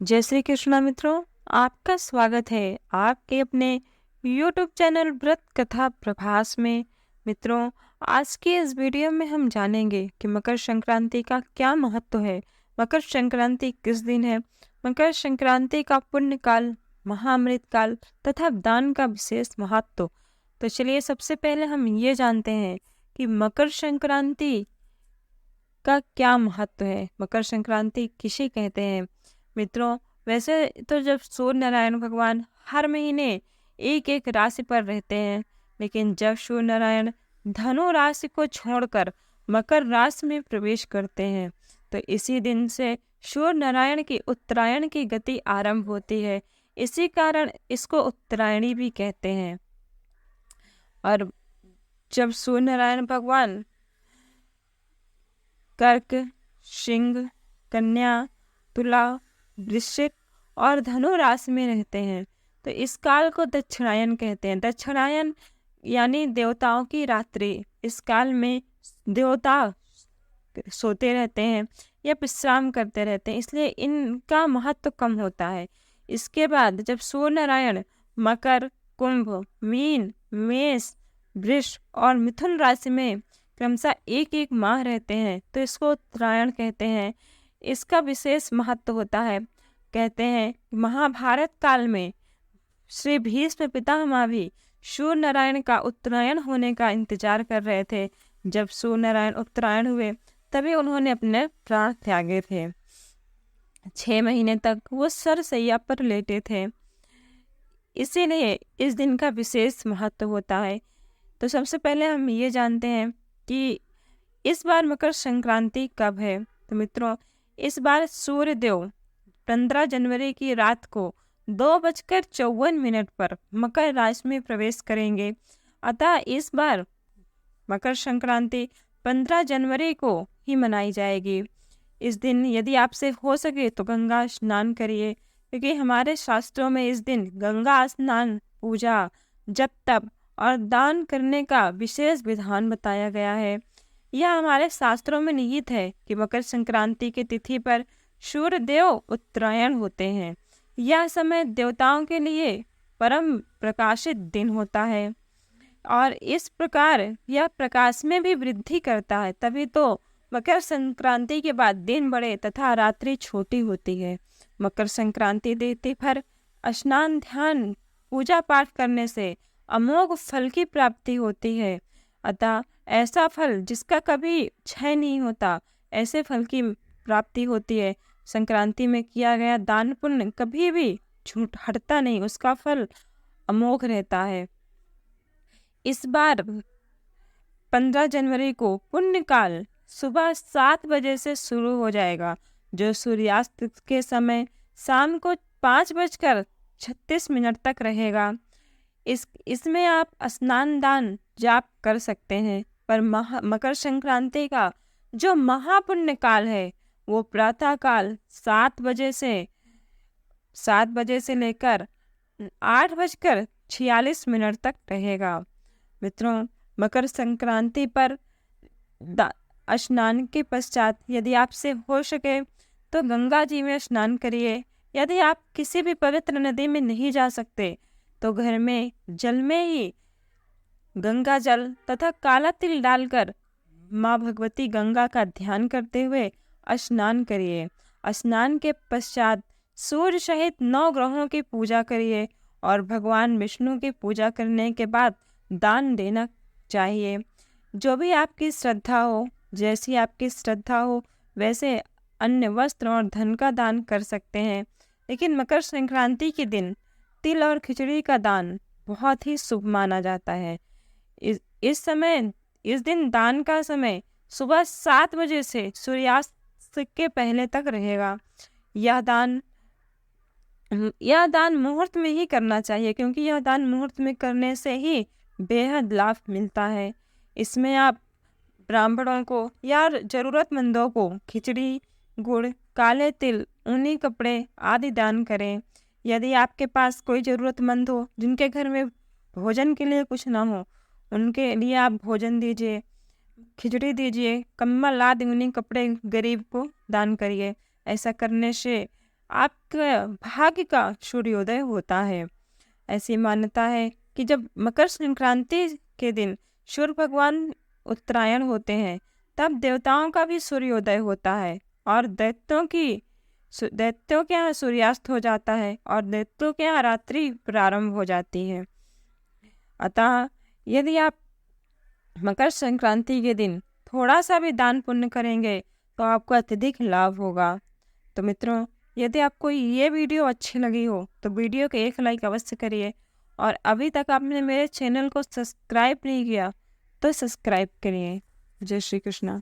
जय श्री कृष्णा मित्रों, आपका स्वागत है आपके अपने YouTube चैनल व्रत कथा प्रभास में। मित्रों, आज के इस वीडियो में हम जानेंगे कि मकर संक्रांति का क्या महत्व है, मकर संक्रांति किस दिन है, मकर संक्रांति का पुण्य काल, महाअमृत काल तथा दान का विशेष महत्व। तो चलिए सबसे पहले हम ये जानते हैं कि मकर संक्रांति का क्या महत्व है, मकर संक्रांति किसे कहते हैं। मित्रों, वैसे तो जब सूर्य नारायण भगवान हर महीने एक एक राशि पर रहते हैं, लेकिन जब सूर्य नारायण धनु राशि को छोड़कर मकर राशि में प्रवेश करते हैं तो इसी दिन से सूर्य नारायण की उत्तरायण की गति आरंभ होती है। इसी कारण इसको उत्तरायणी भी कहते हैं। और जब सूर्य नारायण भगवान कर्क, सिंह, कन्या, तुला, वृश्चिक और धनु राशि में रहते हैं तो इस काल को दक्षिणायन कहते हैं। दक्षिणायन यानी देवताओं की रात्रि। इस काल में देवता सोते रहते हैं या विश्राम करते रहते हैं, इसलिए इनका महत्व कम होता है। इसके बाद जब सूर्य नारायण मकर, कुंभ, मीन, मेष, वृष और मिथुन राशि में क्रमशः एक एक माह रहते हैं तो इसको उत्तरायण कहते हैं। इसका विशेष महत्व होता है। कहते हैं महाभारत काल में श्री भीष्म पितामह भी सूर्य नारायण का उत्तरायण होने का इंतजार कर रहे थे। जब सूर्य नारायण उत्तरायण हुए तभी उन्होंने अपने प्राण त्यागे थे। 6 महीने तक वो सरसैया पर लेटे थे, इसीलिए इस दिन का विशेष महत्व होता है। तो सबसे पहले हम ये जानते हैं कि इस बार मकर संक्रांति कब है। तो मित्रों, इस बार सूर्य देव 15 जनवरी की रात को 2:54 पर मकर राशि में प्रवेश करेंगे। अतः इस बार मकर संक्रांति 15 जनवरी को ही मनाई जाएगी। इस दिन यदि आपसे हो सके तो गंगा स्नान करिए, क्योंकि हमारे शास्त्रों में इस दिन गंगा स्नान, पूजा, जप तप और दान करने का विशेष विधान बताया गया है। यह हमारे शास्त्रों में निहित है कि मकर संक्रांति की तिथि पर सूर्य देव उत्तरायण होते हैं। यह समय देवताओं के लिए परम प्रकाशित दिन होता है और इस प्रकार यह प्रकाश में भी वृद्धि करता है। तभी तो मकर संक्रांति के बाद दिन बड़े तथा रात्रि छोटी होती है। मकर संक्रांति तिथि पर स्नान, ध्यान, पूजा पाठ करने से अमोघ फल की प्राप्ति होती है। अतः ऐसा फल जिसका कभी क्षय नहीं होता, ऐसे फल की प्राप्ति होती है। संक्रांति में किया गया दान पुण्य कभी भी छूट हटता नहीं, उसका फल अमोघ रहता है। इस बार 15 जनवरी को पुण्य काल सुबह 7 बजे से शुरू हो जाएगा, जो सूर्यास्त के समय शाम को 5:36 तक रहेगा। इसमें आप स्नान, दान, जाप कर सकते हैं। पर मकर संक्रांति का जो महापुण्य काल है वो प्रातः काल 7 बजे से लेकर 8:46 तक रहेगा। मित्रों, मकर संक्रांति पर स्नान के पश्चात यदि आपसे हो सके तो गंगा जी में स्नान करिए। यदि आप किसी भी पवित्र नदी में नहीं जा सकते तो घर में जल में ही गंगा जल तथा काला तिल डालकर माँ भगवती गंगा का ध्यान करते हुए स्नान करिए। स्नान के पश्चात सूर्य सहित 9 ग्रहों की पूजा करिए और भगवान विष्णु की पूजा करने के बाद दान देना चाहिए। जो भी आपकी श्रद्धा हो, जैसी आपकी श्रद्धा हो वैसे अन्य वस्त्र और धन का दान कर सकते हैं, लेकिन मकर संक्रांति के दिन तिल और खिचड़ी का दान बहुत ही शुभ माना जाता है। इस दिन दान का समय सुबह 7 बजे से सूर्यास्त के पहले तक रहेगा। यह दान मुहूर्त में ही करना चाहिए, क्योंकि यह दान मुहूर्त में करने से ही बेहद लाभ मिलता है। इसमें आप ब्राह्मणों को या जरूरतमंदों को खिचड़ी, गुड़, काले तिल, ऊनी कपड़े आदि दान करें। यदि आपके पास कोई ज़रूरतमंद हो जिनके घर में भोजन के लिए कुछ ना हो, उनके लिए आप भोजन दीजिए, खिचड़ी दीजिए, कंबल आदि ऊनी कपड़े गरीब को दान करिए। ऐसा करने से आपके भाग्य का सूर्योदय होता है। ऐसी मान्यता है कि जब मकर संक्रांति के दिन सूर्य भगवान उत्तरायण होते हैं, तब देवताओं का भी सूर्योदय होता है और दैत्यों के यहाँ सूर्यास्त हो जाता है और दैत्यों के यहाँ रात्रि प्रारंभ हो जाती है। अतः यदि आप मकर संक्रांति के दिन थोड़ा सा भी दान पुण्य करेंगे तो आपको अत्यधिक लाभ होगा। तो मित्रों, यदि आपको ये वीडियो अच्छी लगी हो तो वीडियो को एक लाइक अवश्य करिए, और अभी तक आपने मेरे चैनल को सब्सक्राइब नहीं किया तो सब्सक्राइब करिए। जय श्री कृष्णा।